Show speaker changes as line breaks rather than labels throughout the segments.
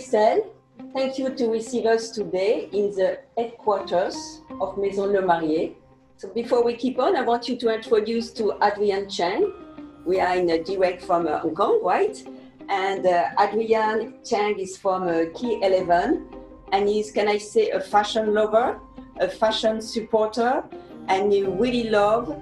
Christelle. Thank you to receive us today in the headquarters of Maison Lemarié. So before we keep on, I want you to introduce to Adrian Cheng. We are in a direct from Hong Kong, right? And Adrian Cheng is from K11 and he's, can I say, a fashion lover, a fashion supporter, and he really loves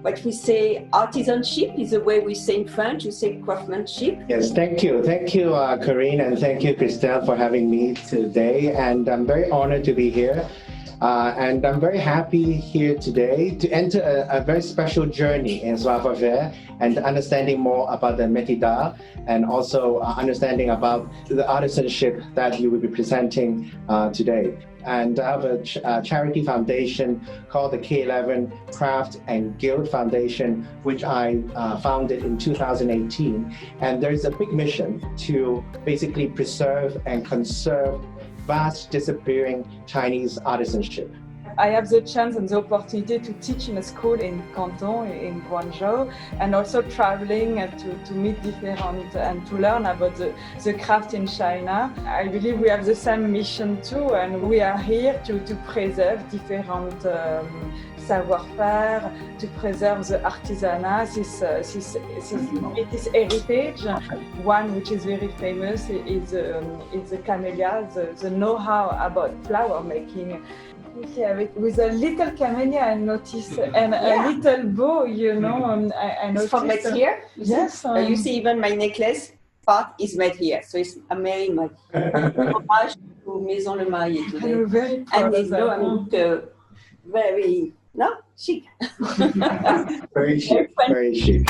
what we say artisanship is the way we say in French, you say craftsmanship.
Yes, thank you. Thank you, Carine, and thank you, Christelle, for having me today. And I'm very honored to be here. And I'm very happy here today to enter a very special journey in savoir-faire and understanding more about the Metiers D'Arts and also understanding about the artisanship that you will be presenting today. And I have a charity foundation called the K11 Craft Guild Foundation, which I founded in 2018. And there's a big mission to basically preserve and conserve vast disappearing Chinese artisanship.
I have the chance and the opportunity to teach in a school in Canton, in Guangzhou, and also traveling to meet different and to learn about the craft in China. I believe we have the same mission too, and we are here to preserve different savoir-faire, to preserve the artisanat, this heritage. One which is very famous is the camellia, the know-how about flower making. Yeah, with a little camellia I noticed, and a little bow, you know, I noticed.
It's from Metiers?
Yes.
You see even my necklace part is made here, so it's amazing. Homage to Maison Lemarié today.
I'm very proud
of that. I mean, very, no, chic.
Very chic, very chic.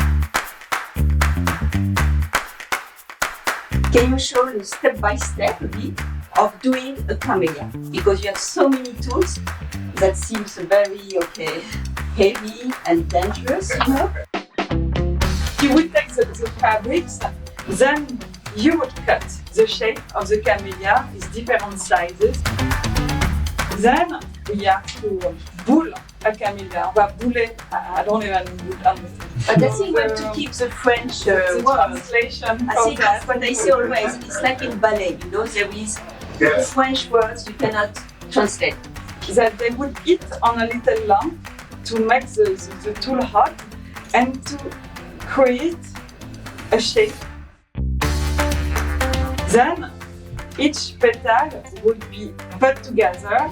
Can you show the step-by-step a bit of doing a camellia? Because you have so many tools that seems very, heavy and dangerous, you know?
You would take the fabrics, then you would cut the shape of the camellia with different sizes. Then we have to bull a camellia. On va bouler, I don't even understand.
But I think we have to keep the French word.
Translation.
I think that's what I say always. It's like in ballet, you know, there is French words you cannot translate.
That they would hit on a little lamp to make the tool hot and to create a shape. Then each petal would be put together.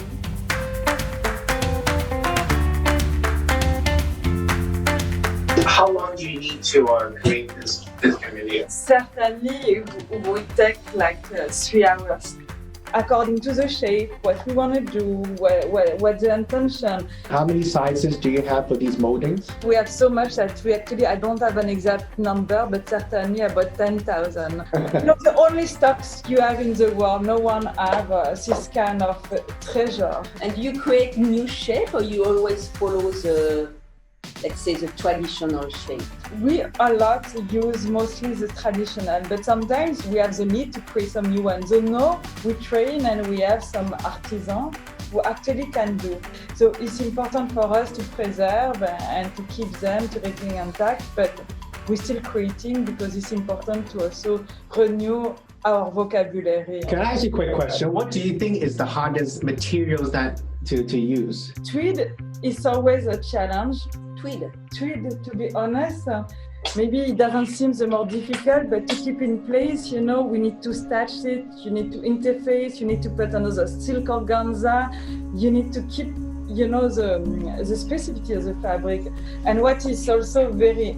How long do you need to create this camellia?
Certainly it would take like 3 hours. According to the shape, what we want to do, what's the intention.
How many sizes do you have for these moldings?
We have so much that I don't have an exact number, but certainly about 10,000. The only stocks you have in the world, no one has this kind of treasure.
And you create new shape or you always follow the, let's say, the traditional shape?
We use mostly the traditional, but sometimes we have the need to create some new ones. So now we train and we have some artisans who actually can do. So it's important for us to preserve and to keep them, to keep them intact, but we're still creating because it's important to also renew our vocabulary.
Can I ask you a quick question? What do you think is the hardest materials to use?
Tweed is always a challenge.
Tweed,
to be honest, maybe it doesn't seem the more difficult, but to keep in place, you know, we need to starch it, you need to interface, you need to put another silk organza, you need to keep, you know, the specificity of the fabric. And what is also very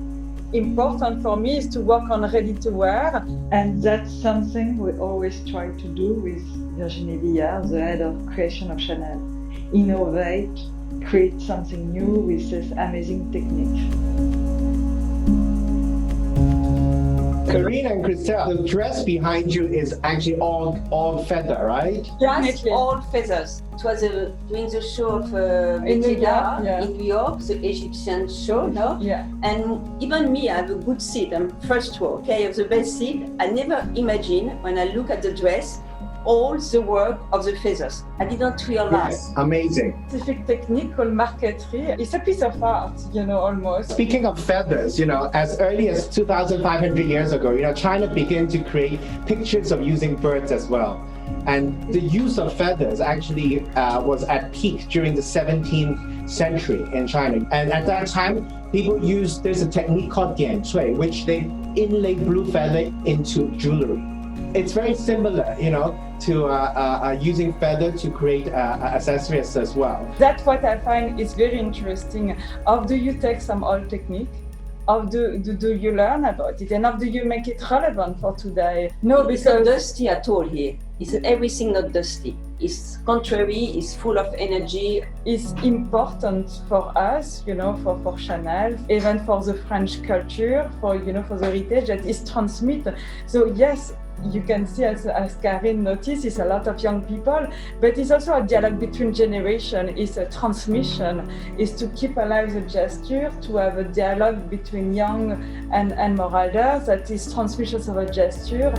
important for me is to work on ready to wear, and that's something we always try to do with Virginie Villard, the head of creation of Chanel. Innovate, create something new with this amazing technique.
Carine and Christelle, the dress behind you is actually all feather, right?
Yes, all feathers. It was during the show of Metiers D'Arts in New York, the Egyptian show, no?
Yeah.
And even me, I have a good seat. I'm first row, okay? I have the best seat. I never imagine when I look at the dress, all the work of the feathers. I didn't realize.
Yes, amazing.
Specific technique called marqueterie. It's a piece of art, almost.
Speaking of feathers, as early as 2,500 years ago, China began to create pictures of using birds as well. And the use of feathers actually was at peak during the 17th century in China. And at that time, there's a technique called dian cui, which they inlay blue feather into jewelry. It's very similar, to using feather to create accessories as well.
That's what I find is very interesting. How do you take some old technique? How do you learn about it? And how do you make it relevant for today? No,
it's not
because
dusty at all here. It's everything not dusty. It's contrary, it's full of energy.
it's important for us, for Chanel, even for the French culture, for the heritage that is transmitted. So yes, you can see, as Carine noticed, it's a lot of young people, but it's also a dialogue between generations. It's a transmission. It's to keep alive the gesture, to have a dialogue between young and more elders. That is transmissions of a gesture.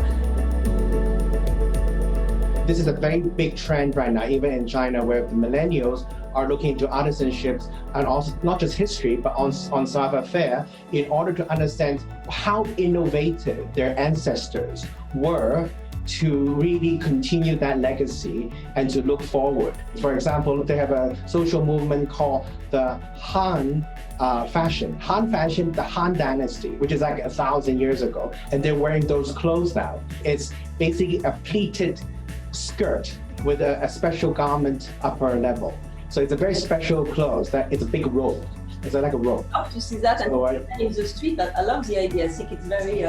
This is a very big trend right now, even in China, where the millennials are looking into artisanship and also not just history, but on savoir-faire, in order to understand how innovative their ancestors were to really continue that legacy and to look forward. For example, they have a social movement called the Han fashion. Han fashion, the Han dynasty, which is like 1,000 years ago, and they're wearing those clothes now. It's basically a pleated skirt with a special garment upper level. So it's a very special clothes. It's a big robe. It's like a robe.
I love to see that in the street. I love the idea. I think it's very,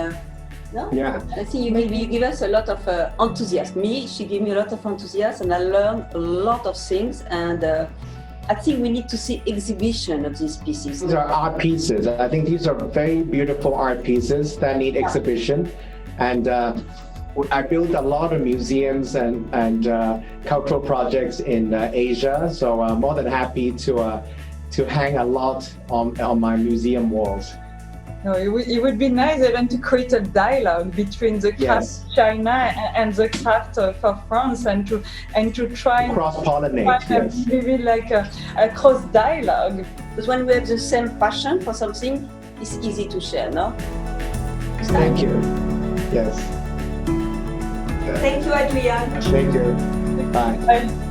no?
Yeah.
I think you give us a lot of enthusiasm. She gave me a lot of enthusiasm, and I learned a lot of things. And I think we need to see exhibition of these pieces.
These are art pieces. I think these are very beautiful art pieces that need exhibition. And I built a lot of museums and cultural projects in Asia, so I'm more than happy to hang a lot on my museum walls.
No, it would be nice even to create a dialogue between the craft China and the craft for France, and to try and
cross-pollinate. Yes.
Maybe like a cross dialogue.
Because when we have the same passion for something, it's easy to share, no?
Thank you. Yes.
Thank you, Adrian.
Thank you. Bye.
Bye.